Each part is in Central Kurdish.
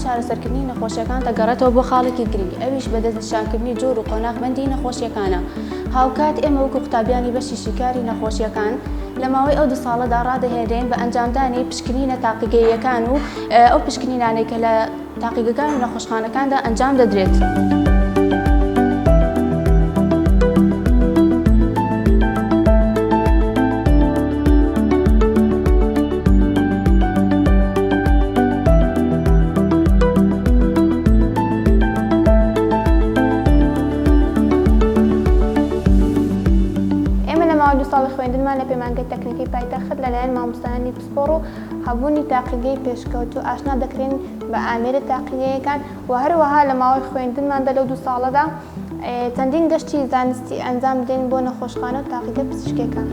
چارەسەرکردنی نەخۆشیەکان دەگەڕێتەوە بۆ خاڵێکی گرنگ ئەویش بەدەستنیشانکردنی جۆر و قۆناغبەندی نەخۆشیەکانە. هاوکات ئێمە وەکو قوتابیانی بەشی شیکاری نەخۆشیەکان لە ماوەی ئەو 2 ساڵەدا ڕادەهێنرێن بە ئەنجامدانی پشکنینە تاقیگەییەکان و ئەو پشکنینانەی کە لە تاقیگەکان و نەخۆشخانەکاندا ئەنجام دەدرێت. ساڵی خوێندنمان لە پەیمانگەی تەکنیکی پایتەخت لەلایەن مامۆستایانی پسپۆڕ و هەبوونی تاقیگەی پێشکەوت و ئاشنا دەکرێن بە ئامێرە تاقیگەیەکان و هەروەها لە ماوەی خوێندنماندا لەو 2 ساڵەدا چەندین گەشتی زانستی ئەنجام بدەین بۆ نەخۆشخانە و تاقیگە پزیشکیەکان.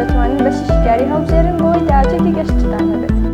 دەتوانین بەشی شیکاری هەڵبژێرن بۆی داهاتووی گەشتتان هەبێت.